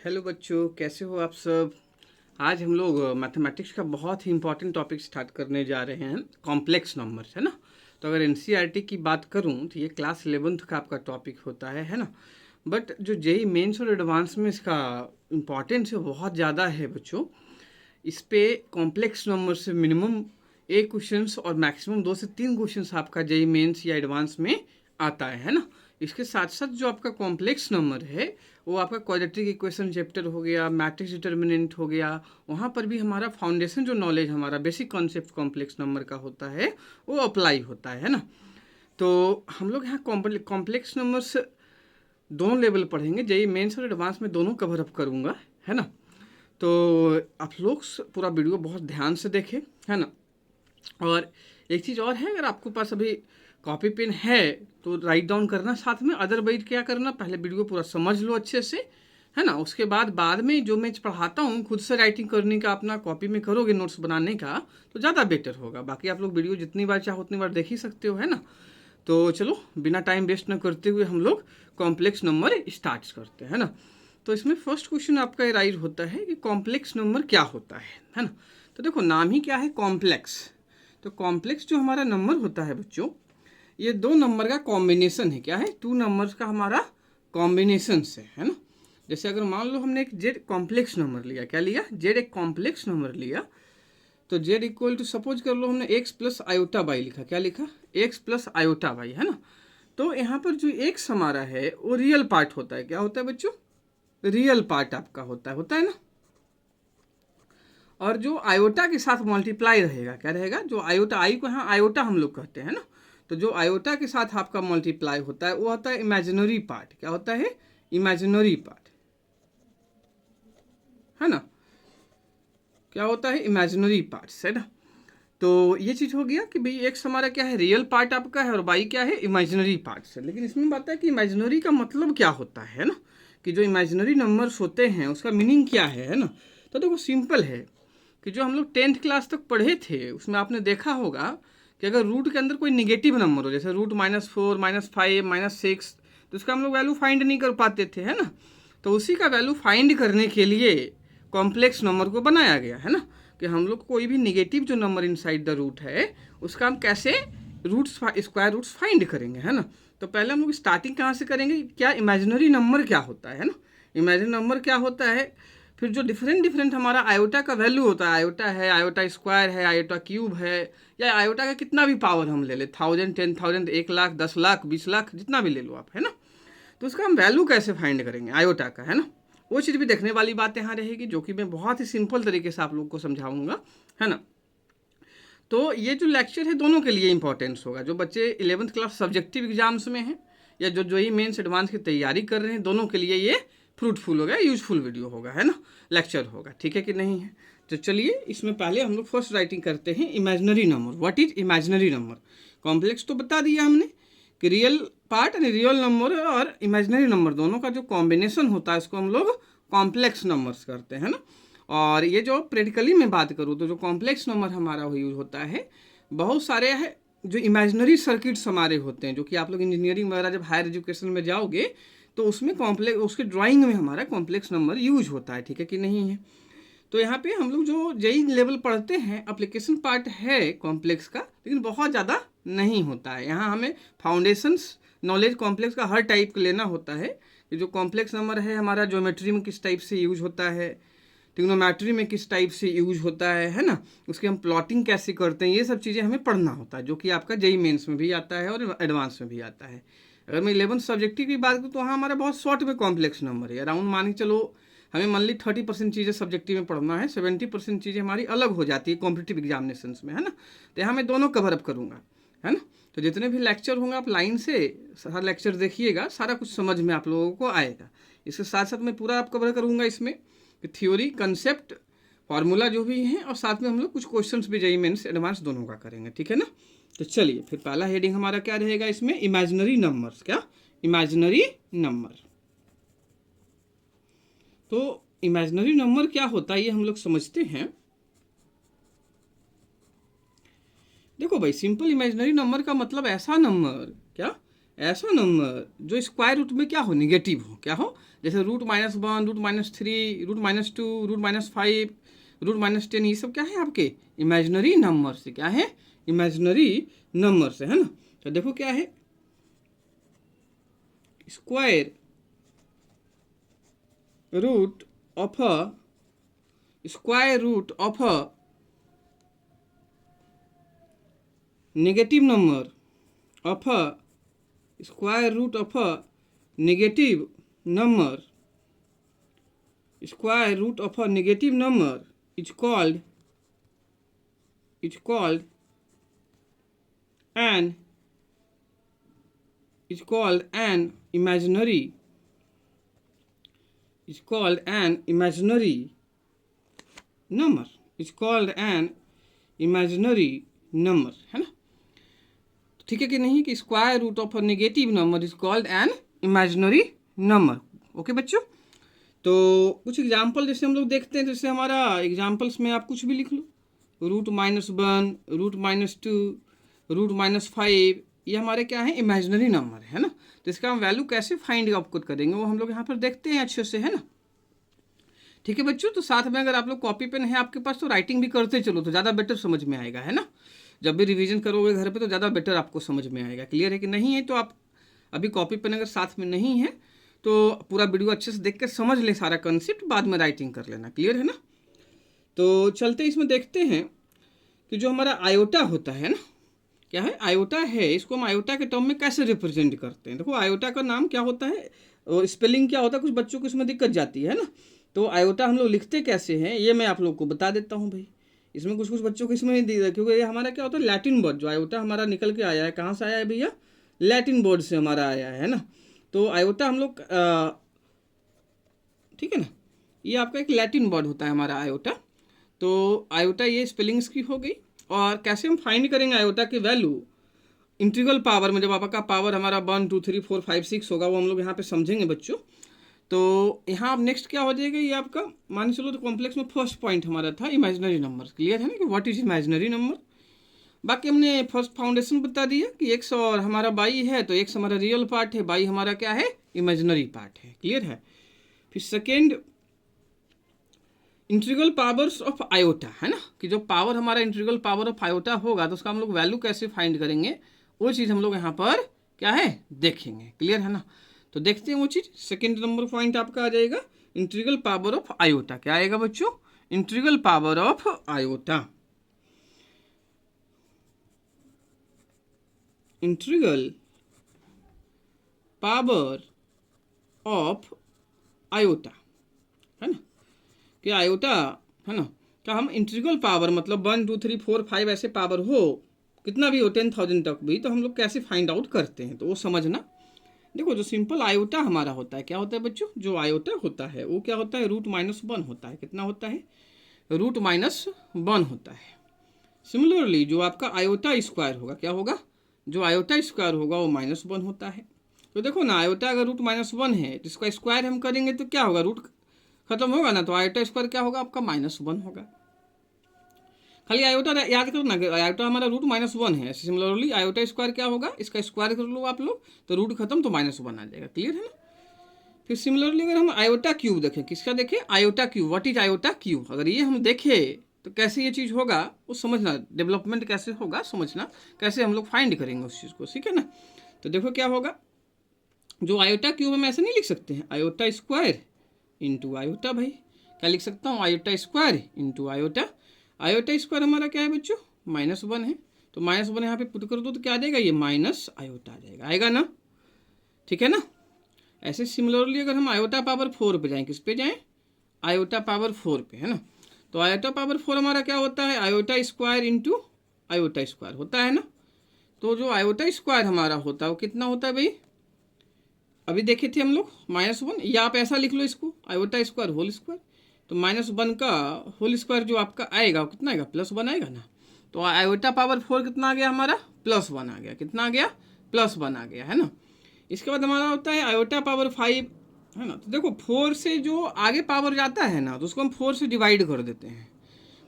Hello बच्चों, कैसे हो आप सब। आज हम लोग मैथमेटिक्स का बहुत ही इंपॉर्टेंट टॉपिक स्टार्ट करने जा रहे हैं, कॉम्प्लेक्स नंबर्स, है ना। तो अगर एनसीईआरटी की बात करूं तो ये क्लास 11th का आपका टॉपिक होता है ना। बट जो जेई मेंस और एडवांस में इसका इम्पॉर्टेंस है बहुत ज़्यादा है बच्चों। इस पे कॉम्प्लेक्स नंबर से मिनिमम एक क्वेश्चंस और मैक्सिमम 2 से 3 क्वेश्चंस आपका जेई मेंस या एडवांस में आता है ना। इसके साथ साथ जो आपका कॉम्प्लेक्स नंबर है वो आपका क्वाड्रेटिक इक्वेशन चैप्टर हो गया, मैट्रिक्स डिटर्मिनेंट हो गया, वहाँ पर भी हमारा फाउंडेशन जो नॉलेज हमारा बेसिक कॉन्सेप्ट कॉम्प्लेक्स नंबर का होता है वो अप्लाई होता है ना। तो हम लोग यहाँ कॉम्प्लेक्स नंबर्स दोनों लेवल पढ़ेंगे, जेई मेंस और एडवांस में दोनों कवर अप करूँगा, है ना। तो आप लोग पूरा वीडियो बहुत ध्यान से देखें, है ना। और एक चीज़ और है, अगर आपके पास अभी कॉपी पेन है तो राइट डाउन करना साथ में, अदरवाइज क्या करना, पहले वीडियो पूरा समझ लो अच्छे से, है ना। उसके बाद में जो मैं पढ़ाता हूँ खुद से राइटिंग करने का, अपना कॉपी में करोगे नोट्स बनाने का तो ज़्यादा बेटर होगा। बाकी आप लोग वीडियो जितनी बार चाहो उतनी बार देख ही सकते हो, है ना। तो चलो बिना टाइम वेस्ट न करते हुए हम लोग कॉम्प्लेक्स नंबर स्टार्ट करते हैं ना। तो इसमें फर्स्ट क्वेश्चन आपका राइज होता है कि कॉम्प्लेक्स नंबर क्या होता है ना। तो देखो नाम ही क्या है, कॉम्प्लेक्स। तो कॉम्प्लेक्स जो हमारा नंबर होता है बच्चों, ये दो नंबर का कॉम्बिनेशन है। क्या है? 2 नंबर्स का हमारा कॉम्बिनेशन से, है ना। जैसे अगर मान लो हमने एक जेड कॉम्प्लेक्स नंबर लिया, क्या लिया? जेड एक कॉम्प्लेक्स नंबर लिया। तो जेड इक्वल टू सपोज कर लो हमने एक्स प्लस आयोटा बाई लिखा। क्या लिखा? एक्स प्लस आयोटा बाई, है ना। तो यहाँ पर जो एक्स हमारा है वो रियल पार्ट होता है। क्या होता है बच्चों? रियल पार्ट आपका होता है ना। और जो आयोटा के साथ मल्टीप्लाई रहेगा, क्या रहेगा? जो आयोटा, आई को यहाँ आयोटा हम लोग कहते हैं ना। तो जो आयोटा के साथ आपका मल्टीप्लाई होता है वो होता है इमेजिनरी पार्ट। क्या होता है? इमेजिनरी पार्ट, है ना। क्या होता है? इमेजिनरी पार्ट, है ना। तो ये चीज़ हो गया कि भाई एक्स हमारा क्या है, रियल पार्ट आपका है, और वाई क्या है, इमेजिनरी पार्ट है। लेकिन इसमें बात है कि इमेजिनरी का मतलब क्या होता है ना, कि जो इमेजिनरी नंबर्स होते हैं उसका मीनिंग क्या है ना। तो देखो सिंपल है कि जो हम लोग 10th क्लास तक पढ़े थे उसमें आपने देखा होगा कि अगर रूट के अंदर कोई निगेटिव नंबर हो, जैसे रूट -4, -5, -6, तो उसका हम लोग वैल्यू फाइंड नहीं कर पाते थे, है ना। तो उसी का वैल्यू फाइंड करने के लिए कॉम्प्लेक्स नंबर को बनाया गया, है ना। कि हम लोग कोई भी निगेटिव जो नंबर इनसाइड द रूट है उसका हम कैसे रूट्स, स्क्वायर रूट्स फाइंड करेंगे, है ना। तो पहले हम लोग स्टार्टिंग कहाँ से करेंगे, क्या इमेजिनरी नंबर क्या होता है ना। इमेजिनरी नंबर क्या होता है, फिर जो डिफरेंट हमारा आयोटा का वैल्यू होता है, आयोटा है, आयोटा स्क्वायर है, आयोटा क्यूब है, या आयोटा का कितना भी पावर हम ले ले, 1000, 10,000, 1 लाख, 10 लाख, 20 लाख, जितना भी ले लो आप, है ना। तो उसका हम वैल्यू कैसे फाइंड करेंगे आयोटा का, है ना। वो चीज़ भी देखने वाली बात यहाँ रहेगी, जो कि मैं बहुत ही सिंपल तरीके से आप लोग को समझाऊंगा, है ना। तो ये जो लेक्चर है दोनों के लिए इंपॉर्टेंस होगा। जो बच्चे 11th क्लास सब्जेक्टिव एग्जाम्स में हैं या जो ही मेंस एडवांस की तैयारी कर रहे हैं, दोनों के लिए ये फ्रूटफुल होगा, यूजफुल वीडियो होगा, है ना, लेक्चर होगा। ठीक है कि नहीं है? तो चलिए इसमें पहले हम लोग फर्स्ट राइटिंग करते हैं imaginary number. What is imaginary number? Complex तो बता दिया हमने कि रियल पार्ट यानी रियल नंबर और इमेजिनरी नंबर दोनों का जो कॉम्बिनेशन होता है उसको हम लोग कॉम्प्लेक्स नंबर्स करते हैं ना। और ये जो प्रैक्टिकली मैं बात करूँ तो जो कॉम्प्लेक्स नंबर हमारा यूज होता है, बहुत सारे है जो इमेजिनरी सर्किट्स हमारे होते हैं, जो कि आप लोग इंजीनियरिंग वगैरह जब हायर एजुकेशन में जाओगे तो उसमें कॉम्प्लेक्स, उसके ड्राइंग में हमारा कॉम्प्लेक्स नंबर यूज होता है। ठीक है कि नहीं है? तो यहाँ पे हम लोग जो जेई लेवल पढ़ते हैं एप्लीकेशन पार्ट है कॉम्प्लेक्स का, लेकिन बहुत ज़्यादा नहीं होता है। यहाँ हमें फाउंडेशंस नॉलेज कॉम्प्लेक्स का हर टाइप का लेना होता है कि जो कॉम्प्लेक्स नंबर है हमारा ज्योमेट्री में किस टाइप से यूज होता है, ट्रिग्नोमेट्री में किस टाइप से यूज होता है ना। उसकी हम प्लॉटिंग कैसे करते हैं, ये सब चीज़ें हमें पढ़ना होता है, जो कि आपका जेई मेंस में भी आता है और एडवांस में भी आता है। अगर मैं 11th सब्जेक्टिव की बात करूँ तो वहाँ हमारा बहुत शॉर्ट में कॉम्प्लेक्स नंबर है। अराउंड मान के चलो हमें मान ली 30% चीज़ें सब्जेक्टिव में पढ़ना है, 70% चीज़ें हमारी अलग हो जाती है कॉम्पिटिटिव एग्जामिनेशंस में, है ना। तो यहाँ मैं दोनों कवर अप करूँगा, है ना। तो जितने भी लेक्चर होंगे आप लाइन से हर लेक्चर देखिएगा, सारा कुछ समझ में आप लोगों को आएगा। इसके साथ साथ मैं पूरा आप कवर करूँगा इसमें कि थ्योरी, कंसेप्ट, फार्मूला जो भी हैं, और साथ में हम लोग कुछ क्वेश्चंस भी जेईई मेंस एडवांस दोनों का करेंगे। ठीक है ना। तो चलिए फिर पहला हेडिंग हमारा क्या रहेगा इसमें, इमेजिनरी नंबर्स। क्या? Imaginary number. तो इमेजिनरी नंबर क्या होता है ये हम लोग समझते हैं। देखो भाई, सिंपल इमेजिनरी नंबर का मतलब ऐसा नंबर, क्या ऐसा नंबर जो स्क्वायर रूट में क्या हो, निगेटिव हो, क्या हो, जैसे √-1, √-3, √-2, √-5, √-10, ये सब क्या है आपके इमेजिनरी नंबर से, क्या है इमेजिनरी नंबर से, है ना। तो देखो क्या है, square root of a negative number of square root of a negative number, square root of a negative number is called an imaginary number, है ना। ठीक है कि नहीं, कि square root of a negative number is called an imaginary number. Okay बच्चों, तो कुछ एग्जाम्पल जैसे हम लोग देखते हैं, जैसे हमारा एग्जाम्पल्स में आप कुछ भी लिख लो, √-1, √-2, √-5, ये हमारे क्या है इमेजिनरी नंबर है ना। तो इसका हम वैल्यू कैसे फाइंड आउट करेंगे वो हम लोग यहाँ पर देखते हैं अच्छे से, है ना। ठीक है बच्चों, तो साथ में अगर आप लोग कॉपी पेन है आपके पास तो राइटिंग भी करते चलो तो ज़्यादा बेटर समझ में आएगा, है ना। जब भी रिवीजन करोगे घर पे तो ज़्यादा बेटर आपको समझ में आएगा। क्लियर है कि नहीं है, तो आप अभी कॉपी पेन अगर साथ में नहीं है तो पूरा वीडियो अच्छे से देख कर समझ ले सारा कंसेप्ट, बाद में राइटिंग कर लेना। क्लियर है ना। तो चलते इसमें देखते हैं कि जो हमारा आयोटा होता है ना, क्या है आयोटा है, इसको हम आयोटा के टर्म में कैसे रिप्रेजेंट करते हैं। देखो आयोटा का नाम क्या होता है, स्पेलिंग क्या होता है, कुछ बच्चों को इसमें दिक्कत जाती है ना। तो आयोटा हम लोग लिखते कैसे हैं ये मैं आप लोग को बता देता हूँ भाई। इसमें कुछ बच्चों को इसमें नहीं दिया, क्योंकि ये हमारा क्या होता है लैटिन वर्ड, जो आयोटा हमारा निकल के आया है, कहाँ से आया है भैया, लैटिन वर्ड से हमारा आया है ना। तो आयोटा हम लोग ठीक है ना, ये आपका एक लैटिन वर्ड होता है हमारा आयोटा। तो आयोटा ये स्पेलिंग्स की हो गई। और कैसे हम फाइंड करेंगे आयोटा की वैल्यू, इंटीग्रल पावर में जब आपका पावर हमारा 1 2 3 4 5 6 होगा, वो हम लोग यहाँ पे समझेंगे बच्चों। तो यहाँ अब नेक्स्ट क्या हो जाएगा, ये आपका मान चलो तो कॉम्प्लेक्स में फर्स्ट पॉइंट हमारा था इमेजिनरी नंबर। क्लियर है ना कि व्हाट इज इमेजिनरी नंबर। बाकी हमने फर्स्ट फाउंडेशन बता दिया कि एक्स और हमारा बाई है, तो एक्स हमारा रियल पार्ट है, बाई हमारा क्या है इमेजिनरी पार्ट है। क्लियर है। फिर second integral powers of iota, है ना, कि जो पावर हमारा इंटीग्रल पावर ऑफ आयोटा होगा तो उसका हम लोग वैल्यू कैसे फाइंड करेंगे, वो चीज़ हम लोग यहाँ पर क्या है देखेंगे। क्लियर है ना। तो देखते हैं वो चीज़। सेकेंड नंबर पॉइंट आपका आ जाएगा इंटीग्रल पावर ऑफ आयोटा। क्या आएगा बच्चों, integral power of iota, integral power of iota, है ना, कि आयोटा है ना, क्या हम इंटीग्रल पावर मतलब 1 2 3 4 5 ऐसे पावर हो, कितना भी हो 10,000 तक भी, तो हम लोग कैसे फाइंड आउट करते हैं, तो वो समझना। देखो जो सिंपल आयोटा हमारा होता है, क्या होता है बच्चों, जो आयोटा होता है वो क्या होता है √-1 होता है। कितना होता है √-1 होता है। सिमिलरली जो आपका आयोटा स्क्वायर होगा, क्या होगा, जो आयोटा स्क्वायर होगा वो -1 होता है। तो देखो ना, आयोटा अगर √-1 है तो इसका स्क्वायर हम करेंगे तो क्या होगा, रूट खत्म होगा ना, तो आयोटा स्क्वायर क्या होगा आपका -1 होगा। खाली आयोटा याद करो ना, आयोटा हमारा √-1 है। सिमिलरली आयोटा स्क्वायर क्या होगा, इसका स्क्वायर कर लो आप लोग तो रूट खत्म तो -1 आ जाएगा। क्लियर है ना। फिर सिमिलरली अगर हम आयोटा क्यूब देखें, किसका देखें iota cube, what is iota cube, अगर ये हम देखें तो कैसे ये चीज़ होगा वो समझना, डेवलपमेंट कैसे होगा समझना, कैसे हम लोग फाइंड करेंगे उस चीज़ को। ठीक है ना। तो देखो क्या होगा, जो आयोटा क्यूब हम ऐसे नहीं लिख सकते हैं आयोटा स्क्वायर इंटू आयोटा, भाई क्या लिख सकता हूँ iota square into iota. Iota square हमारा क्या है बच्चों -1 है, तो -1 यहाँ पे पुट कर दो तो क्या आ जाएगा, ये माइनस आयोटा आ जाएगा, आएगा ना। ठीक है ना। ऐसे सिमिलरली अगर हम आयोटा पावर 4 पे जाएं, किस पे जाएं, आयोटा पावर 4 पे, है ना। तो आयोटा पावर 4 हमारा क्या होता है iota square into iota square होता है ना। तो जो आयोटा स्क्वायर हमारा होता है वो कितना होता है भाई, अभी देखे थे हम लोग -1, या आप ऐसा लिख लो इसको आयोटा स्क्वायर होल स्क्वायर। तो -1 का होल स्क्वायर जो आपका आएगा वो कितना आएगा +1 आएगा ना। तो आयोटा पावर 4 कितना आ गया हमारा +1 आ गया, कितना आ गया +1 आ गया, है ना। इसके बाद हमारा होता है आयोटा पावर 5, है ना। तो देखो 4 से जो आगे पावर जाता है ना तो उसको हम 4 से डिवाइड कर देते हैं।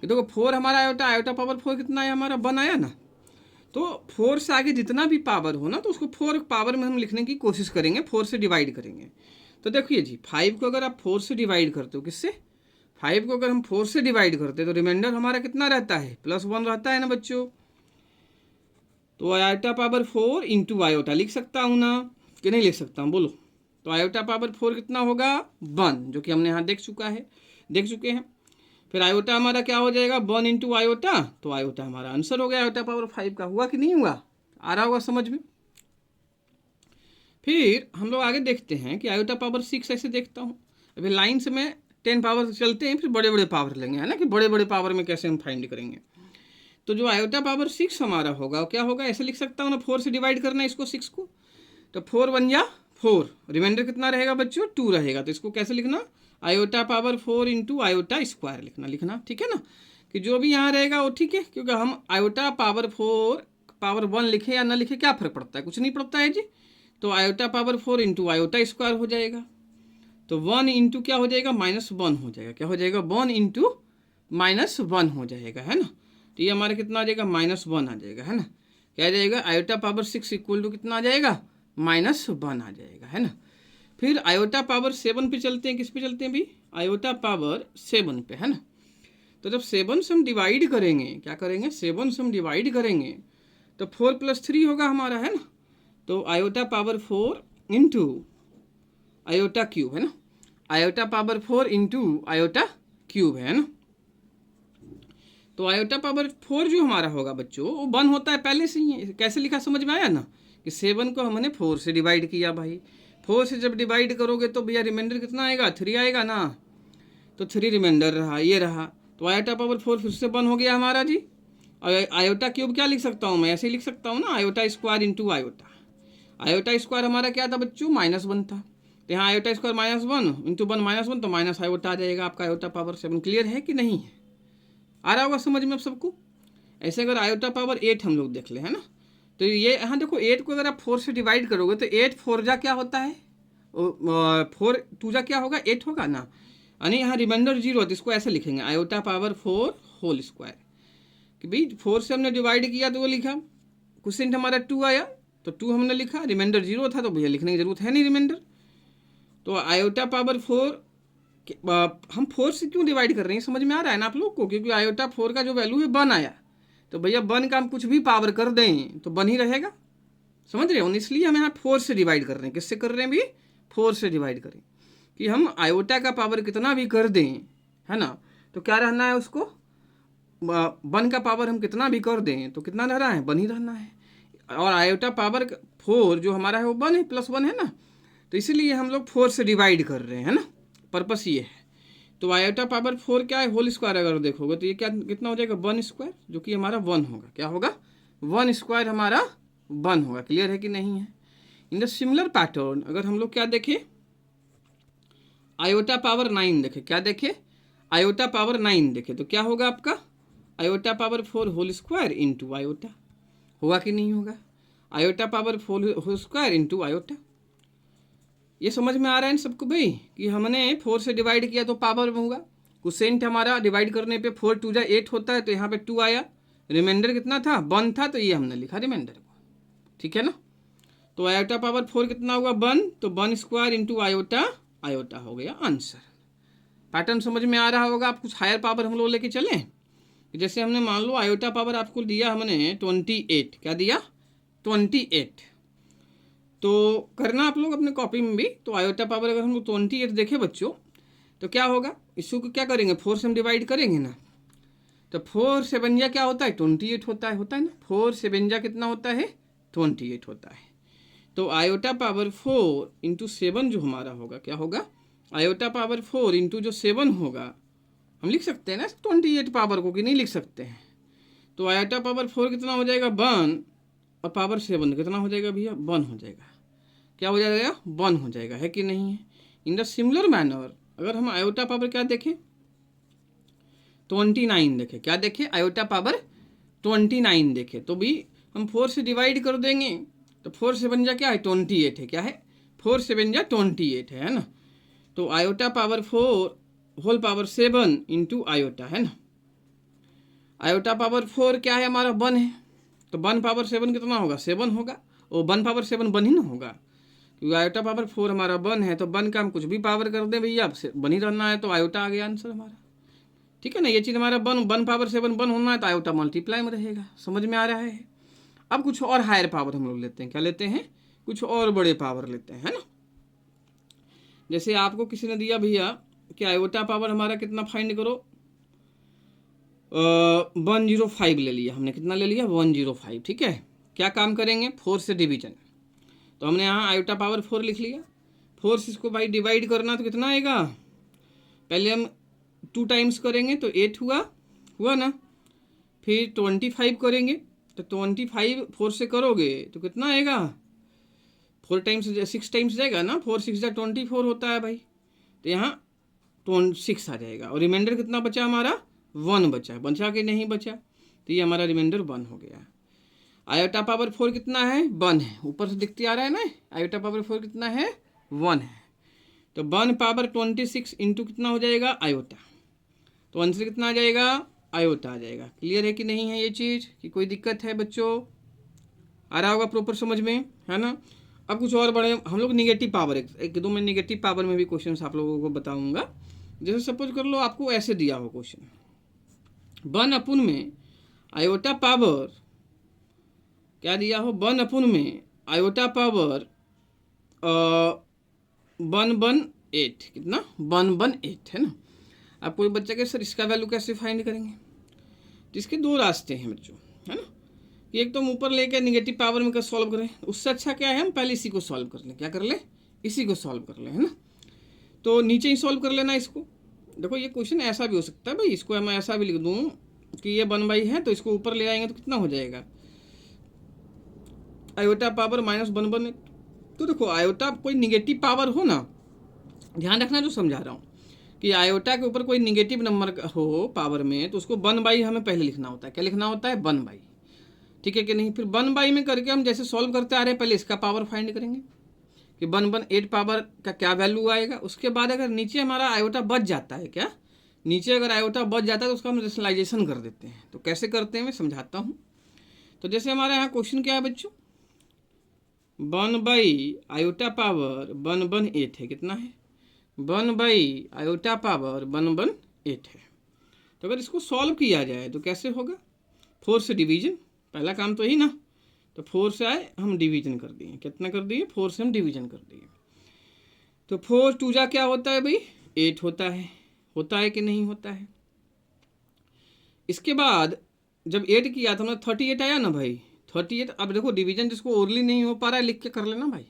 कि देखो 4 हमारा आयोटा पावर 4 कितना आया हमारा 1 आया ना। तो 4 से आगे जितना भी पावर हो ना, तो उसको 4 पावर में हम लिखने की कोशिश करेंगे, 4 से डिवाइड करेंगे। तो देखिए जी, 5 को अगर आप 4 से डिवाइड करते हो, किससे? 5 को अगर हम 4 से डिवाइड करते हैं तो रिमाइंडर हमारा कितना रहता है? +1 रहता है ना बच्चों। तो आयोटा पावर 4 इंटू आयोटा लिख सकता हूँ ना, कि नहीं लिख सकता हूँ? बोलो। तो आयोटा पावर 4 कितना होगा? 1, जो कि हमने यहाँ देख चुके हैं। फिर आयोटा हमारा क्या हो जाएगा? 1 इंटू आयोटा। तो आयोटा हमारा आंसर हो गया आयोटा पावर 5 का। हुआ कि नहीं हुआ? आ रहा होगा समझ में। फिर हम लोग आगे देखते हैं कि आयोटा पावर 6 ऐसे देखता हूँ। अभी लाइन से मैं 10 पावर से चलते हैं, फिर बड़े बड़े पावर लेंगे, है ना, कि बड़े बड़े पावर में कैसे हम फाइंड करेंगे। तो जो आयोटा पावर 6 हमारा होगा वो क्या होगा? ऐसे लिख सकता हूँ ना, 4 से डिवाइड करना है इसको 6 को। तो 4 1 जा 4, रिमाइंडर कितना रहेगा बच्चों? 2 रहेगा। तो इसको कैसे लिखना? Iota power 4 into iota square लिखना, ठीक है ना, कि जो भी यहाँ रहेगा वो ठीक है, क्योंकि हम आयोटा पावर 4 पावर 1 लिखे या ना लिखे क्या फर्क पड़ता है? कुछ नहीं पड़ता है जी। तो iota power 4 into iota square हो जाएगा। तो 1 इंटू क्या हो जाएगा? -1 हो जाएगा। क्या हो जाएगा? 1 इंटू -1 हो जाएगा, है ना। तो ये हमारा कितना आ जाएगा? -1 आ जाएगा, है ना। क्या आ जाएगा? आयोटा पावर 6 इक्वल टू कितना आ जाएगा? -1 आ जाएगा, है ना। फिर आयोटा पावर 7 पे चलते हैं। किस पे चलते हैं भाई? आयोटा पावर 7 पे, है ना। तो जब 7 से हम डिवाइड करेंगे, क्या करेंगे? 7 से हम डिवाइड करेंगे तो 4 + 3 होगा हमारा, है ना। तो iota power 4 into iota cube, है ना। Iota power 4 into iota cube है ना। तो आयोटा पावर 4 जो हमारा होगा बच्चों, वो 1 होता है पहले से ही। कैसे लिखा समझ में आया ना, कि 7 को हमने 4 से डिवाइड किया भाई। 4 से जब डिवाइड करोगे तो भैया रिमाइंडर कितना आएगा? 3 आएगा ना। तो 3 रिमाइंडर रहा, ये रहा। तो आयोटा पावर 4 फिर से 1 हो गया हमारा जी। और आयोटा क्यूब क्या लिख सकता हूँ मैं? ऐसे ही लिख सकता हूँ ना, iota square into iota. Iota square हमारा क्या था बच्चों? -1 था। तो यहाँ आयोटा स्क्वायर -1 इंटू 1 -1, तो माइनस आयोटा आ जाएगा आपका आयोटा पावर 7। क्लियर है कि नहीं है? आ रहा होगा समझ में आप सबको। ऐसे अगर आयोटा पावर 8 हम लोग देख ले, है ना। तो ये यहाँ देखो, 8 को अगर आप 4 से डिवाइड करोगे तो 8 4 जा क्या होता है? 4 2 जा क्या होगा? 8 होगा ना। यानी यहाँ रिमाइंडर 0 है, तो इसको ऐसे लिखेंगे आयोटा पावर 4 होल स्क्वायर। कि भाई 4 से हमने डिवाइड किया तो वो लिखा, क्वेश्चन हमारा 2 आया तो 2 हमने लिखा, रिमाइंडर 0 था तो भैया लिखने की जरूरत है नहीं रिमाइंडर। तो आयोटा पावर 4 हम 4 से क्यों डिवाइड कर रहे हैं समझ में आ रहा है ना आप लोग को? क्योंकि आयोटा 4 का जो वैल्यू है 1 आया, तो भैया 1 का हम कुछ भी पावर कर दें तो 1 ही रहेगा। समझ रहे हो? इसलिए हम यहाँ 4 से डिवाइड कर रहे हैं। किससे कर रहे हैं भाई? 4 से डिवाइड करें, कि हम आयोटा का पावर कितना भी कर दें, है ना, तो क्या रहना है उसको? 1 का पावर हम कितना भी कर दें तो कितना रह रहा है? 1 ही रहना है। और आयोटा पावर 4 जो हमारा है वो 1 है, +1 है ना। तो इसीलिए हम लोग 4 से डिवाइड कर रहे हैं, है ना, पर्पस ये है। तो आयोटा पावर 4 क्या है? होल स्क्वायर अगर देखोगे तो ये क्या कितना हो जाएगा? 1 स्क्वायर, जो कि हमारा 1 होगा। क्या होगा? 1 स्क्वायर हमारा 1 होगा। क्लियर है कि नहीं है? इन द सिमिलर पैटर्न अगर हम लोग क्या देखें, आयोटा पावर 9 देखें। क्या देखें? आयोटा पावर 9 देखें तो क्या होगा आपका? Iota power 4 whole square into iota. होगा कि नहीं होगा? Iota power 4 whole square into iota. ये समझ में आ रहा है सबको भाई, कि हमने 4 से डिवाइड किया तो पावर में होगा। क्वोशिएंट हमारा डिवाइड करने पे 4 2 जा 8 होता है, तो यहाँ पे 2 आया। रिमाइंडर कितना था? 1 था, तो ये हमने लिखा रिमाइंडर को। ठीक है ना। तो आयोटा पावर 4 कितना हुआ? 1, तो 1 स्क्वायर इंटू आयोटा, आयोटा हो गया आंसर। पैटर्न समझ में आ रहा होगा। आप कुछ हायर पावर हम लोग लेके चलें, जैसे हमने मान लो आयोटा पावर आपको दिया हमने 28। क्या दिया? 28। तो करना आप लोग अपने कॉपी में भी। तो आयोटा पावर अगर हम लोग 28 देखें बच्चों, तो क्या होगा? इसको क्या करेंगे? 4 से हम डिवाइड करेंगे ना। तो 4 7 जा क्या होता है? 28 होता है ना। 4 7 जा कितना होता है? 28 होता है। तो आयोटा पावर 4 इंटू 7 जो हमारा होगा, क्या होगा? आयोटा पावर 4 इंटू जो 7 होगा, हम लिख सकते हैं ना 28 पावर को, कि नहीं लिख सकते हैं? तो आयोटा पावर 4 कितना हो जाएगा? 1, और पावर 7 कितना हो जाएगा भैया? 1 हो जाएगा। क्या हो जाएगा? 1 हो जाएगा, है कि नहीं है? इन द सिमिलर मैनर अगर हम आयोटा पावर क्या देखें? 29 देखें। क्या देखें? आयोटा पावर 29 देखें तो भी हम 4 से डिवाइड कर देंगे, तो 4 7 जा क्या है? 28 है। क्या है? 4 7 जा 28 है ना। तो iota power 4 whole power 7 into iota, है ना। आयोटा पावर 4 क्या है हमारा? 1 है, तो 1/7 कितना होगा, 7 होगा, और 1/7 1 ही ना होगा, क्योंकि आयोटा पावर 4 हमारा 1 है, तो 1 का हम कुछ भी पावर कर दें भैया, 1 ही रहना है, तो आयोटा आ गया आंसर हमारा। ठीक है ना, ये चीज़ हमारा 1/7 1 होना है, तो आयोटा मल्टीप्लाई में रहेगा। समझ में आ रहा है। अब कुछ और हायर पावर हम लोग लेते हैं, क्या लेते हैं, कुछ और बड़े पावर लेते हैं, है ना। जैसे आपको किसी ने दिया भैया कि आयोटा पावर हमारा कितना फाइंड करो, 105 ले लिया हमने, कितना ले लिया, 105। ठीक है, क्या काम करेंगे, 4 से डिवीजन, तो हमने यहाँ आयोटा पावर 4 लिख लिया। 4 से इसको भाई डिवाइड करना तो कितना आएगा, पहले हम 2 टाइम्स करेंगे तो 8 हुआ ना, फिर 25 करेंगे तो 25 4 से करोगे तो कितना आएगा, 4 टाइम्स 6 टाइम्स जाएगा ना, 4 6 24 होता है भाई, तो यहाँ 6 आ जाएगा, और रिमाइंडर कितना बचा हमारा, 1 बचा कि नहीं बचा, तो ये हमारा रिमाइंडर 1 हो गया। आयोटा पावर 4 कितना है, 1 है, ऊपर से दिखते आ रहा है ना, आयोटा पावर 4 कितना है, 1 है, तो 1/26 इंटू कितना हो जाएगा, आयोटा, तो आंसर कितना आ जाएगा, आयोटा आ जाएगा। क्लियर है कि नहीं है ये चीज़, कि कोई दिक्कत है बच्चों, आ रहा होगा प्रॉपर समझ में, है ना। अब कुछ और बड़े हम लोग निगेटिव पावर, एक दो मैं निगेटिव पावर में भी क्वेश्चन आप लोगों को बताऊंगा। जैसे सपोज कर लो आपको ऐसे दिया हो क्वेश्चन, 1 में आयोटा पावर, क्या दिया हो, 1 में आयोटा पावर 118, कितना, 118 है ना। अब कोई बच्चा के सर इसका वैल्यू कैसे फाइंड करेंगे, तो इसके 2 रास्ते हैं बच्चों, है ना, कि एक तो हम ऊपर लेके निगेटिव पावर में कर सॉल्व करें, उससे अच्छा क्या है हम पहले इसी को सॉल्व कर लें, क्या कर ले, इसी को सॉल्व कर लें, है ना। तो नीचे ही सॉल्व कर लेना इसको। देखो ये क्वेश्चन ऐसा भी हो सकता है भाई, इसको मैं ऐसा भी लिख दूँ कि ये 1 है, तो इसको ऊपर ले आएंगे तो कितना हो जाएगा, आयोटा पावर -1 तो देखो आयोटा कोई निगेटिव पावर हो ना, ध्यान रखना जो समझा रहा हूँ, कि आयोटा के ऊपर कोई निगेटिव नंबर हो पावर में, तो उसको 1 हमें पहले लिखना होता है, क्या लिखना होता है, 1। ठीक है कि नहीं, फिर 1 में करके हम जैसे सॉल्व करते आ रहे हैं, पहले इसका पावर फाइंड करेंगे कि 118 पावर का क्या वैल्यू आएगा। उसके बाद अगर नीचे हमारा आयोटा बच जाता है, क्या नीचे अगर आयोटा बच जाता है तो उसका हम रेशनलाइजेशन कर देते हैं। तो कैसे करते हैं मैं समझाता हूँ। तो जैसे हमारे यहाँ क्वेश्चन क्या है बच्चों, 1 आयोटा पावर 118 है, कितना है, 1 आयोटा पावर 118 है। तो अगर इसको सॉल्व किया जाए तो कैसे होगा, 4 से डिवीजन, पहला काम तो ही ना, तो 4 से आए हम डिवीजन कर दिए, कितना कर दिए, 4 से हम डिवीजन कर दिए, तो 4 2 जा क्या होता है भाई, 8 होता है कि नहीं होता है। इसके बाद जब 8 किया तो हमें 38 आया ना भाई, 38। अब देखो डिवीजन जिसको ओरली नहीं हो पा रहा है लिख के कर लेना भाई,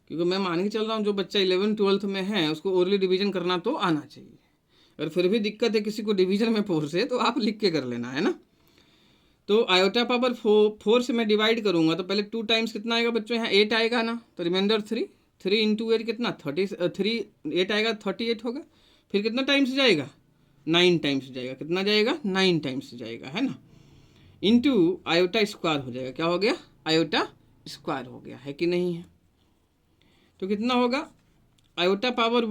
क्योंकि मैं मान के चल रहा हूँ जो बच्चा 11 12th में है उसको ओरली डिवीजन करना तो आना चाहिए। अगर फिर भी दिक्कत है किसी को डिवीजन में 4 से, तो आप लिख के कर लेना, है ना। तो आयोटा पावर 4 से मैं डिवाइड करूंगा तो पहले 2 टाइम्स कितना आएगा बच्चों, यहाँ 8 आएगा ना, तो रिमाइंडर 3 इंटू 8 कितना 33, 8 आएगा 38 होगा, फिर कितना टाइम्स जाएगा, 9 टाइम्स जाएगा, कितना जाएगा, 9 टाइम्स जाएगा, है ना, इंटू आयोटा स्क्वायर हो जाएगा, क्या हो गया, आयोटा स्क्वायर हो गया, है कि नहीं है। तो कितना होगा, आयोटा पावर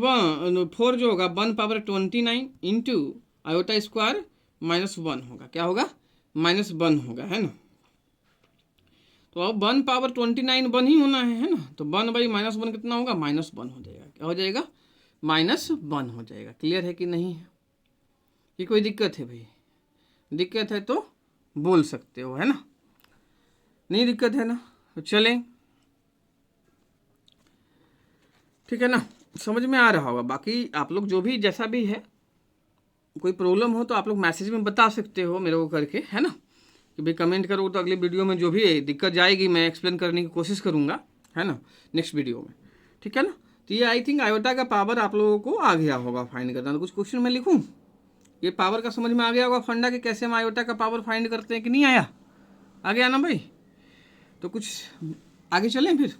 4 जो होगा 1/29 इंटू आयोटा स्क्वायर -1 होगा, क्या होगा, -1 होगा, है ना। तो अब 1/29 1 ही होना है ना, तो 1/-1 कितना होगा, -1 हो जाएगा, क्या हो जाएगा, -1 हो जाएगा। क्लियर है कि नहीं है, कि कोई दिक्कत है भाई, दिक्कत है तो बोल सकते हो, है ना, नहीं दिक्कत है ना, तो चलें, ठीक है ना, समझ में आ रहा होगा। बाकी आप लोग जो भी जैसा भी है, कोई प्रॉब्लम हो तो आप लोग मैसेज में बता सकते हो मेरे को करके, है ना, कि भाई कमेंट करो तो अगली वीडियो में जो भी दिक्कत जाएगी मैं एक्सप्लेन करने की कोशिश करूँगा, है ना, नेक्स्ट वीडियो में, ठीक है ना। तो ये आई थिंक आयोटा का पावर आप लोगों को आ गया होगा फाइंड करना। तो कुछ क्वेश्चन मैं लिखूँ, ये पावर का समझ में आ गया होगा फंडा कि कैसे हम आयोटा का पावर फाइंड करते हैं, कि नहीं आया, आ गया ना भाई। तो कुछ आगे चलें फिर,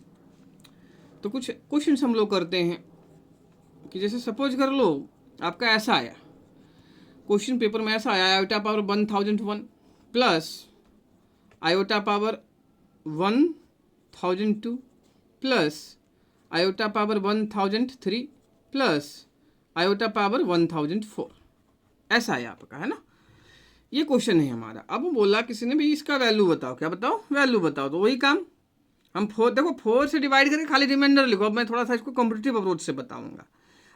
तो कुछ क्वेश्चन हम लोग करते हैं कि जैसे सपोज कर लो आपका ऐसा आया क्वेश्चन पेपर में, ऐसा आया iota power 1001 plus iota power 1002 plus iota power 1003 plus iota power 1004, ऐसा है आपका, है ना। ये क्वेश्चन है हमारा। अब वो बोला किसी ने भाई इसका वैल्यू बताओ, क्या बताओ, वैल्यू बताओ। तो वही काम हम देखो 4 से डिवाइड करके खाली रिमाइंडर लिखो। अब मैं थोड़ा सा इसको कॉम्पिटिटिव अप्रोच से बताऊंगा।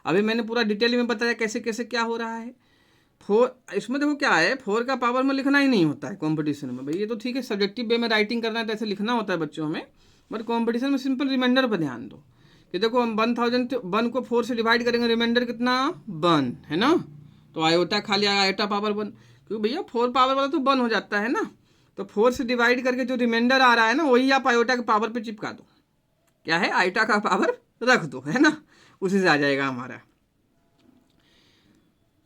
अभी मैंने पूरा डिटेल में बताया कैसे कैसे क्या हो रहा है। 4 इसमें देखो क्या है, 4 का पावर में लिखना ही नहीं होता है कॉम्पिटिशन में। भाई ये तो ठीक है, सब्जेक्टिव वे में राइटिंग करना है तो ऐसे लिखना होता है बच्चों में, बट कॉम्पिटिशन में सिंपल रिमाइंडर पर ध्यान दो कि देखो हम 1000 को 4 से डिवाइड करेंगे, रिमाइंडर कितना 1 है ना, तो आयोटा खाली आयोटा पावर 1, क्योंकि भैया 4 पावर वाला तो 1 हो जाता है ना। तो 4 से डिवाइड करके जो रिमाइंडर आ रहा है ना, वही आप आयोटा के पावर पे चिपका दो। क्या है, आयोटा का पावर रख दो, है ना, उसी से आ जाएगा हमारा।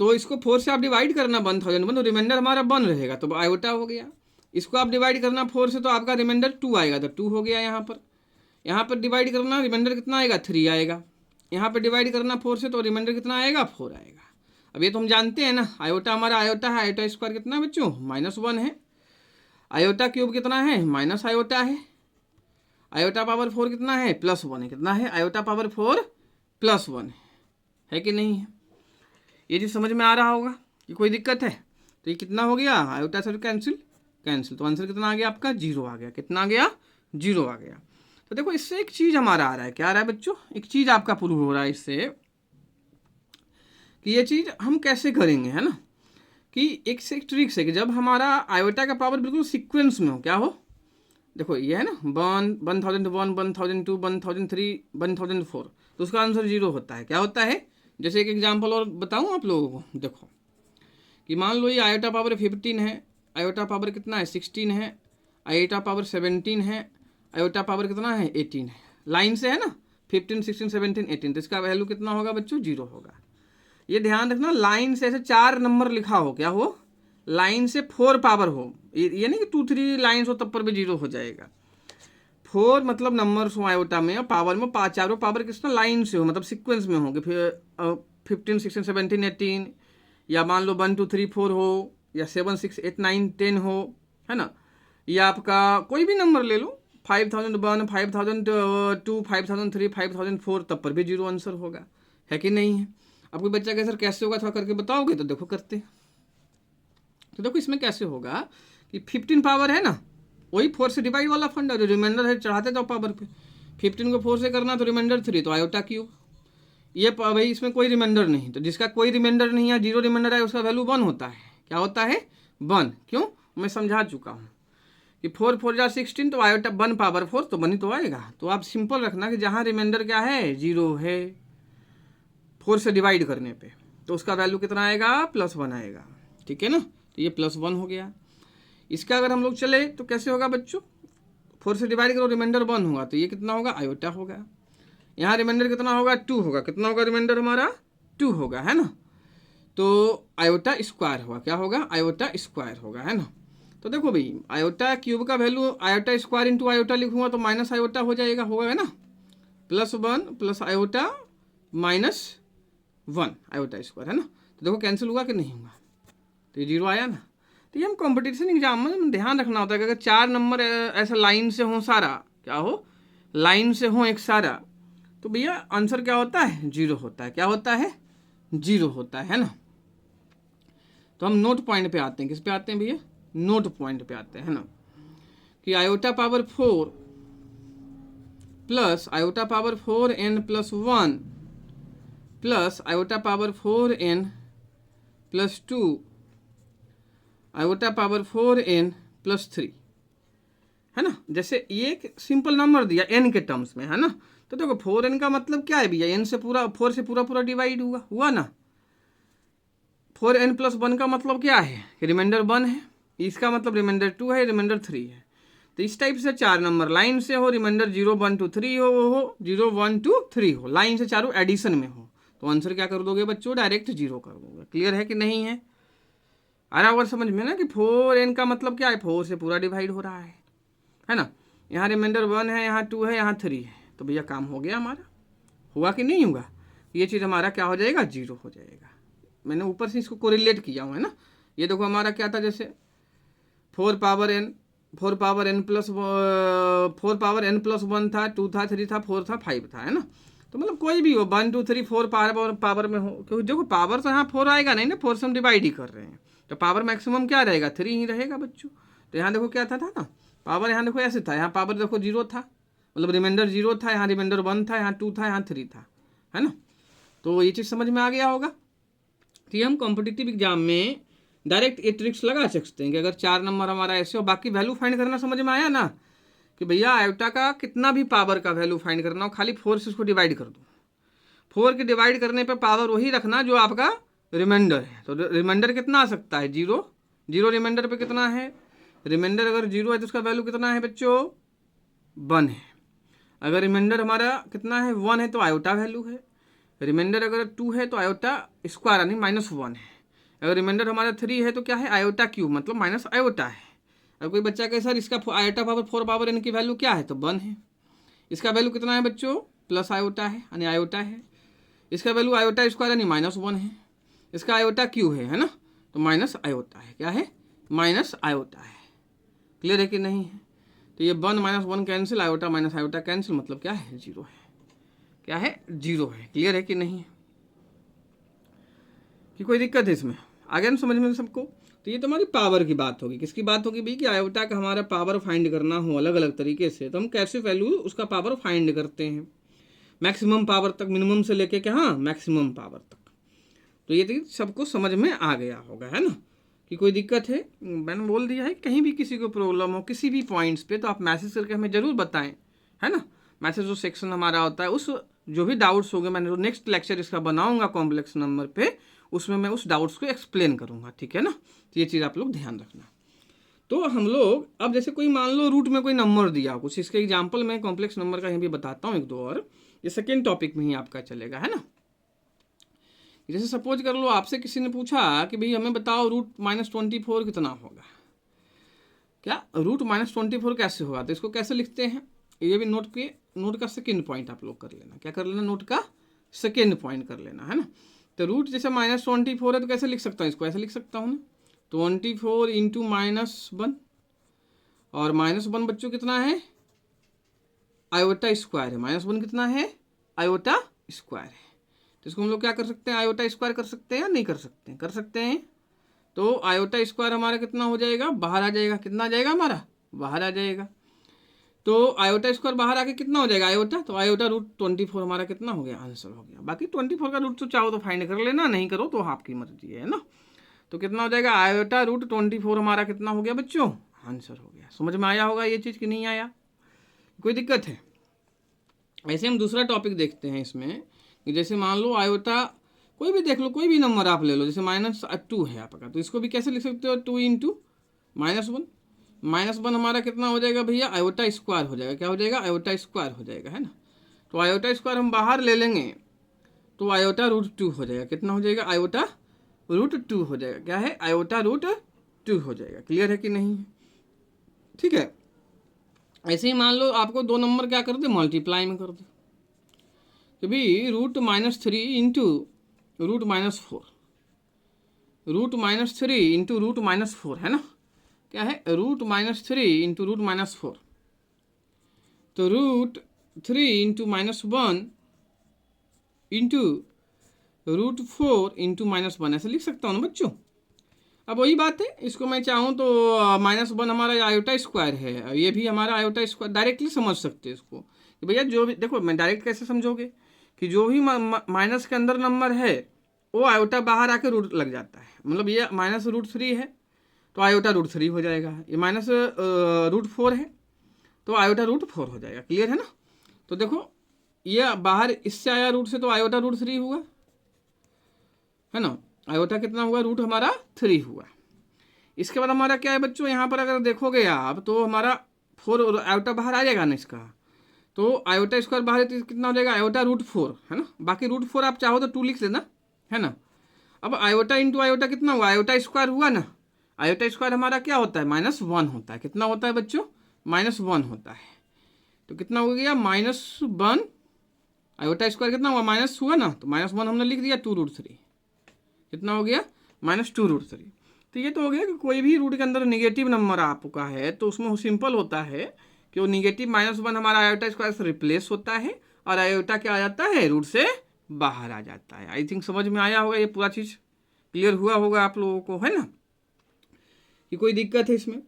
तो इसको 4 से आप डिवाइड करना 1001, तो रिमाइंडर हमारा 1 रहेगा, तो आयोटा हो गया। इसको आप डिवाइड करना 4 से, तो आपका रिमाइंडर 2 आएगा, तो 2 हो गया। यहाँ पर डिवाइड करना, रिमाइंडर कितना आएगा 3 आएगा। यहाँ पर डिवाइड करना 4 से, तो रिमाइंडर कितना आएगा 4 आएगा। अब ये तो हम जानते हैं ना, आयोटा हमारा आयोटा है, आयोटा स्क्वायर कितना है बच्चों -1 है। आयोटा क्यूब कितना है, माइनस आयोटा है। आयोटा पावर 4 कितना है, +1 है। कितना है, आयोटा पावर 4 +1 है कि नहीं है। ये चीज़ समझ में आ रहा होगा कि कोई दिक्कत है। तो ये कितना हो गया, आयोटा से कैंसिल, तो आंसर कितना आ गया आपका 0 आ गया। कितना आ गया, 0 आ गया। तो देखो इससे एक चीज़ हमारा आ रहा है, क्या आ रहा है बच्चों, एक चीज़ आपका प्रूव हो रहा है इससे कि ये चीज़ हम कैसे करेंगे, है ना, कि एक से एक ट्रिक्स है कि जब हमारा आयोटा का पावर बिल्कुल सीक्वेंस में हो, क्या हो, देखो ये है ना 1001, 1002, 1003, 1004, तो उसका आंसर 0 होता है। क्या होता है, जैसे एक एग्जांपल और बताऊं आप लोगों को, देखो कि मान लो ये आयोटा पावर 15 है, आयोटा पावर कितना है 16 है, आयोटा पावर 17 है, आयोटा पावर कितना है 18 है। लाइन से है ना 15, 16, 17, 18, तो इसका वैल्यू कितना होगा बच्चों, 0 होगा। ये ध्यान रखना, लाइन से ऐसे 4 नंबर लिखा हो, क्या हो, लाइन से 4 पावर हो, ये नहीं कि 2, 3 लाइन हो तब पर भी 0 हो जाएगा। 4 मतलब नंबर हो आयोटा में, और पावर में 5 चारों पावर कितना लाइन से हो, मतलब सीक्वेंस में होंगे। फिर 15, 16, 17, 18, या मान लो 1, 2, 3, 4 हो, या 7, 6, 8, 9, 10 हो, है ना, या आपका कोई भी नंबर ले लो, 5001, 5002, 5003, 5004, तब पर भी 0 आंसर होगा, है कि नहीं है। अब कोई बच्चा कहे सर कैसे होगा, थोड़ा करके बताओगे, तो देखो करते। तो देखो इसमें कैसे होगा कि 15 पावर है ना, वही 4 से डिवाइड वाला फंड है, जो रिमाइंडर है चढ़ाते जाओ पावर पे। 15 को 4 से करना तो रिमाइंडर 3, तो आयोटा क्यूब। ये भाई इसमें कोई रिमाइंडर नहीं, तो जिसका कोई रिमाइंडर नहीं है, 0 रिमाइंडर है, उसका वैल्यू 1 होता है। क्या होता है, 1। क्यों, मैं समझा चुका हूँ कि 4 4 जा 16, तो आयोटा 1 पावर 4, तो 1 ही तो आएगा। तो आप सिंपल रखना कि जहाँ रिमाइंडर क्या है 0 है 4 से डिवाइड करने पे, तो उसका वैल्यू कितना आएगा, +1 आएगा। ठीक है ना, तो ये +1 हो गया। इसका अगर हम लोग चले तो कैसे होगा बच्चों, 4 से डिवाइड करो, रिमाइंडर 1 होगा, तो ये कितना होगा, आयोटा होगा। यहाँ रिमाइंडर कितना होगा, 2 होगा। कितना होगा रिमाइंडर हमारा, 2 होगा, है ना, तो आयोटा स्क्वायर होगा। क्या होगा, आयोटा स्क्वायर होगा, है ना। तो देखो भाई आयोटा क्यूब का value iota square into iota लिखूंगा तो माइनस आयोटा हो जाएगा, होगा, है ना, +1 प्लस आयोटा -1 आयोटा स्क्वायर, है ना। तो देखो कैंसिल हुआ कि नहीं हुआ, तो ये 0 आया ना। तो ये हम कंपटीशन एग्जाम में ध्यान रखना होता है कि अगर 4 नंबर ऐसा लाइन से हो सारा, क्या हो, लाइन से हो एक सारा, तो भैया आंसर क्या होता है, 0 होता है। क्या होता है, 0 होता है ना। तो हम नोट पॉइंट पे आते हैं, किस पे आते हैं भैया, नोट पॉइंट पे आते हैं, है ना, कि iota power 4 plus iota power 4n + 1 plus iota power 4n + 2 iota power 4n + 3, है ना। जैसे ये एक सिंपल नंबर दिया n के टर्म्स में, है ना, तो देखो 4n का मतलब क्या है भैया, n से पूरा 4 से पूरा डिवाइड हुआ ना। 4n + 1 का मतलब क्या है कि रिमाइंडर 1 है, इसका मतलब रिमाइंडर 2 है, रिमाइंडर 3 है। तो इस टाइप से 4 नंबर लाइन से हो, रिमाइंडर 0 1 2 3 हो 0 1 2 3 हो, लाइन से चारों एडिशन में हो, तो आंसर क्या कर दोगे बच्चों, डायरेक्ट 0 कर दोगे। क्लियर है कि नहीं है, आ रहा होगा समझ में ना, कि 4n का मतलब क्या है, 4 से पूरा डिवाइड हो रहा है ना। यहाँ रिमाइंडर 1 है, यहाँ 2 है, यहाँ 3 है, तो भैया काम हो गया हमारा। हुआ कि नहीं होगा, ये चीज़ हमारा क्या हो जाएगा, 0 हो जाएगा। मैंने ऊपर से इसको कोरिलेट किया हुआ है ना। ये देखो हमारा क्या था, जैसे 4 पावर n + 1 था, 2 था, 3 था, 4 था, 5 था, है ना। तो मतलब कोई भी हो 1 2 3 4 पावर में हो, क्योंकि देखो पावर तो यहाँ 4 आएगा नहीं ना, 4 से हम डिवाइड ही कर रहे हैं, तो पावर मैक्सिमम क्या रहेगा, 3 ही रहेगा बच्चों। तो यहाँ देखो क्या था ना, पावर यहाँ देखो ऐसे था, यहाँ पावर देखो 0 था, मतलब रिमाइंडर 0 था, यहाँ रिमाइंडर 1 था, यहाँ 2 था, यहाँ 3 था, है ना। तो ये चीज़ समझ में आ गया होगा। तो ये हम कॉम्पिटिटिव एग्जाम में डायरेक्ट ये ट्रिक्स लगा सकते हैं कि अगर 4 नंबर हमारा ऐसे हो, बाकी वैल्यू फाइंड करना समझ में आया ना, कि भैया आयोटा का कितना भी पावर का वैल्यू फाइंड करना हो, खाली 4 से इसको डिवाइड कर दो। 4 के डिवाइड करने पे पावर वही रखना जो आपका रिमाइंडर है। तो रिमाइंडर कितना आ सकता है, 0। 0 रिमाइंडर पे कितना है, रिमाइंडर अगर 0 है तो उसका वैल्यू कितना है बच्चों, 1 है। अगर रिमाइंडर हमारा कितना है, 1 है, तो आयोटा वैल्यू है। रिमाइंडर अगर 2 है तो आयोटा स्क्वायर यानी -1 है। अगर रिमाइंडर हमारा 3 है तो क्या है, आयोटा क्यूब, मतलब माइनस आयोटा है। अब कोई बच्चा कहे सर इसका आयोटा पावर 4 पावर n की वैल्यू क्या है, तो 1 है। इसका वैल्यू कितना है बच्चों, प्लस आयोटा है यानी आयोटा है। इसका वैल्यू आयोटा स्क्वायर यानी -1 है। इसका आयोटा क्यू है ना, तो माइनस आयोटा है, क्या है, माइनस आयोटा है। क्लियर है कि नहीं है। तो ये 1 -1 cancel, iota minus iota cancel, मतलब क्या है, 0 है। क्या है, 0 है। क्लियर है कि नहीं है, कि कोई दिक्कत है इसमें, आ गया ना समझ में सबको। तो ये तुम्हारी पावर की बात होगी। किसकी बात होगी भाई, कि आयोटा का हमारा पावर फाइंड करना हो अलग अलग तरीके से, तो हम कैसे वैल्यू उसका पावर फाइंड करते हैं, मैक्सिमम पावर तक, मिनिमम से लेके क्या, हाँ मैक्सिमम पावर तक। तो ये सबको समझ में आ गया होगा, है ना, कि कोई दिक्कत है। मैंने बोल दिया है, कहीं भी किसी को प्रॉब्लम हो किसी भी पॉइंट्स पे तो आप मैसेज करके हमें ज़रूर बताएं, है ना। मैसेज जो सेक्शन हमारा होता है, उस जो भी डाउट्स होंगे, मैंने जो नेक्स्ट लेक्चर इसका बनाऊंगा कॉम्प्लेक्स नंबर पे, उसमें मैं उस डाउट्स को एक्सप्लेन करूंगा, ठीक है ना। तो ये चीज़ आप लोग ध्यान रखना। तो हम लोग अब जैसे कोई मान लो रूट में कोई नंबर दिया, कुछ इसके एग्जाम्पल में कॉम्प्लेक्स नंबर का यहाँ भी बताता हूँ 1-2 और, ये सेकेंड टॉपिक में ही आपका चलेगा, है ना। जैसे सपोज कर लो आपसे किसी ने पूछा कि भाई हमें बताओ रूट -24 कितना होगा, क्या रूट -24 कैसे होगा, तो इसको कैसे लिखते हैं, ये भी नोट का सेकेंड पॉइंट आप लोग कर लेना। क्या कर लेना, नोट का सेकेंड पॉइंट कर लेना, है ना। तो रूट जैसे -24 है तो कैसे लिख सकता हूँ, इसको ऐसे लिख सकता हूँ ना, 24 इंटू -1, और -1 बच्चों कितना है, आयोटा स्क्वायर है। -1 कितना है, आयोटा स्क्वायर है। तो इसको हम लोग क्या कर सकते हैं, आयोटा स्क्वायर कर सकते हैं या नहीं कर सकते हैं, कर सकते हैं। तो आयोटा स्क्वायर हमारा कितना हो जाएगा, बाहर आ जाएगा, कितना आ जाएगा हमारा, बाहर आ जाएगा। तो आयोटा स्क्वायर बाहर आके कितना हो जाएगा, आयोटा, तो आयोटा √24 हमारा कितना हो गया, आंसर हो गया। बाकी 24 का रूट तो चाहो तो फाइंड कर लेना, नहीं करो तो आपकी मर्जी है ना। तो कितना हो जाएगा, आयोटा √24 हमारा कितना हो गया बच्चों, आंसर हो गया। समझ में आया होगा ये चीज़ कि नहीं आया, कोई दिक्कत है। ऐसे हम दूसरा टॉपिक देखते हैं इसमें, कि जैसे मान लो आयोटा कोई भी देख लो, कोई भी नंबर आप ले लो, जैसे -2 है आपका, तो इसको भी कैसे लिख सकते हो, 2 इंटू -1। -1 हमारा कितना हो जाएगा भैया, आयोटा स्क्वायर हो जाएगा, क्या हो जाएगा, आयोटा स्क्वायर हो जाएगा, है ना। तो आयोटा स्क्वायर हम बाहर ले लेंगे तो आयोटा √2 हो जाएगा, कितना हो जाएगा, आयोटा √2 हो जाएगा, क्या है, आयोटा √2 हो जाएगा। क्लियर है कि नहीं, ठीक है। ऐसे ही मान लो आपको 2 नंबर क्या कर दे, मल्टीप्लाई में कर दे, कि भाई √-3 इंटू √-4, √-3 इंटू √-4, है ना, क्या है, √-3 इंटू √-4, तो √3 इंटू -1 इंटू √4 इंटू -1 ऐसे लिख सकता हूँ ना बच्चों। अब वही बात है, इसको मैं चाहूँ तो -1 हमारा आयोटा स्क्वायर है, ये भी हमारा आयोटा स्क्वायर, डायरेक्टली समझ सकते हैं इसको कि भैया जो भी, देखो मैं डायरेक्ट कैसे समझोगे, कि जो भी माइनस के अंदर नंबर है वो आयोटा बाहर आके रूट लग जाता है, मतलब ये -√3 है तो आयोटा √3 हो जाएगा, ये -√4 है तो आयोटा √4 हो जाएगा। क्लियर है ना। तो देखो ये बाहर इससे आया रूट से, तो आयोटा √3 हुआ, है ना, आयोटा कितना हुआ, रूट हमारा 3 हुआ। इसके बाद हमारा क्या है बच्चों, यहाँ पर अगर देखोगे आप तो हमारा 4 आयोटा बाहर आ जाएगा ना इसका, तो आयोटा स्क्वायर बाहर तो कितना हो जाएगा, आयोटा √4, है ना। बाकी √4 आप चाहो तो 2 लिख लेना, है ना। अब आयोटा इंटू आयोटा कितना हुआ, आयोटा स्क्वायर हुआ ना, आयोटा स्क्वायर हमारा क्या होता है, -1 होता है, कितना होता है बच्चों, -1 होता है। तो कितना हो गया, -1, आयोटा स्क्वायर कितना हुआ, माइनस हुआ ना, तो -1 हमने लिख दिया 2√3, कितना हो गया, -2√3। तो ये तो हो गया कि कोई भी रूट के अंदर निगेटिव नंबर आपका है तो उसमें वो सिंपल होता है कि वो निगेटिव -1 हमारा आयोटा स्क्वायर से रिप्लेस होता है और आयोटा क्या आ जाता है, रूट से बाहर आ जाता है। आई थिंक समझ में आया होगा, ये पूरा चीज़ क्लियर हुआ होगा आप लोगों को, है ना। कि कोई दिक्कत है इसमें।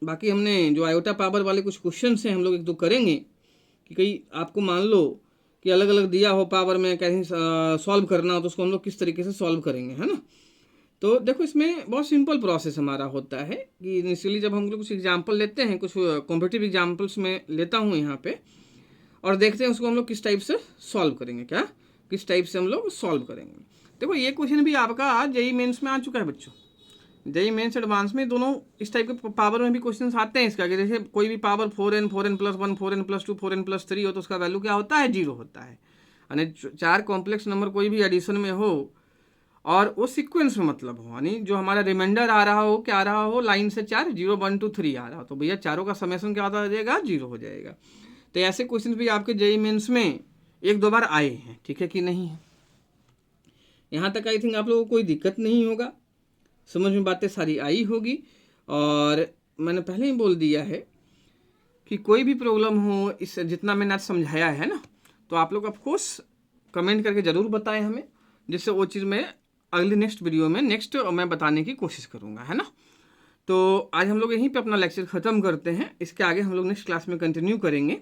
बाकी हमने जो आयोटा पावर वाले कुछ क्वेश्चन हैं हम लोग एक दो करेंगे कि कहीं आपको मान लो कि अलग अलग दिया हो पावर में, कहीं सॉल्व करना हो तो उसको हम लोग किस तरीके से सॉल्व करेंगे, है ना। तो देखो इसमें बहुत सिंपल प्रोसेस हमारा होता है कि इनिशियली जब हम लोग कुछ एग्जाम्पल लेते हैं, कुछ कॉम्पिटिटिव एग्जाम्पल्स में लेता हूँ यहाँ पे, और देखते हैं उसको हम लोग किस टाइप से सॉल्व करेंगे, क्या किस टाइप से हम लोग सॉल्व करेंगे। देखो ये क्वेश्चन भी आपका जेईई मेंस में आ चुका है बच्चों, जेईई मेंस एडवांस में दोनों इस टाइप के पावर में भी क्वेश्चन आते हैं इसका, कि जैसे कोई भी power 4n 4n+1 4n+2 4n+3 हो तो उसका वैल्यू क्या होता है, 0 होता है। यानी 4 कॉम्प्लेक्स नंबर कोई भी एडिशन में हो और वो सीक्वेंस में मतलब हो, यानी जो हमारा रिमाइंडर आ रहा हो, क्या आ रहा हो, लाइन से 4 0 1 2 3 आ रहा हो, तो भैया चारों का समेशन क्या हो जाएगा, 0 हो जाएगा। तो ऐसे क्वेश्चन भी आपके जेईई मेंस में एक दो बार आए हैं, ठीक है कि नहीं है। यहाँ तक आई थिंक आप लोगों को कोई दिक्कत नहीं होगा, समझ में बातें सारी आई होगी। और मैंने पहले ही बोल दिया है कि कोई भी प्रॉब्लम हो, इस जितना मैंने आज समझाया है ना, तो आप लोग ऑफकोर्स कमेंट करके ज़रूर बताएं हमें, जिससे वो चीज़ मैं अगली नेक्स्ट वीडियो में नेक्स्ट मैं बताने की कोशिश करूँगा, है ना। तो आज हम लोग यहीं पे अपना लेक्चर ख़त्म करते हैं, इसके आगे हम लोग नेक्स्ट क्लास में कंटिन्यू करेंगे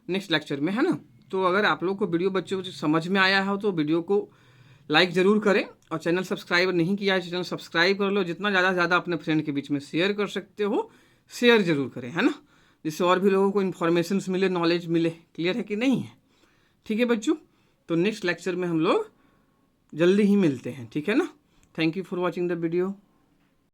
नेक्स्ट लेक्चर में, है ना। तो अगर आप लोग को वीडियो बच्चों को समझ में आया हो तो वीडियो को लाइक ज़रूर करें, और चैनल सब्सक्राइब नहीं किया है चैनल सब्सक्राइब कर लो। जितना ज़्यादा से ज़्यादा अपने फ्रेंड के बीच में शेयर कर सकते हो शेयर ज़रूर करें, है ना, जिससे और भी लोगों को इन्फॉर्मेशन मिले, नॉलेज मिले। क्लियर है कि नहीं है, ठीक है बच्चों। तो नेक्स्ट लेक्चर में हम लोग जल्दी ही मिलते हैं, ठीक है ना। Thank you for watching the video.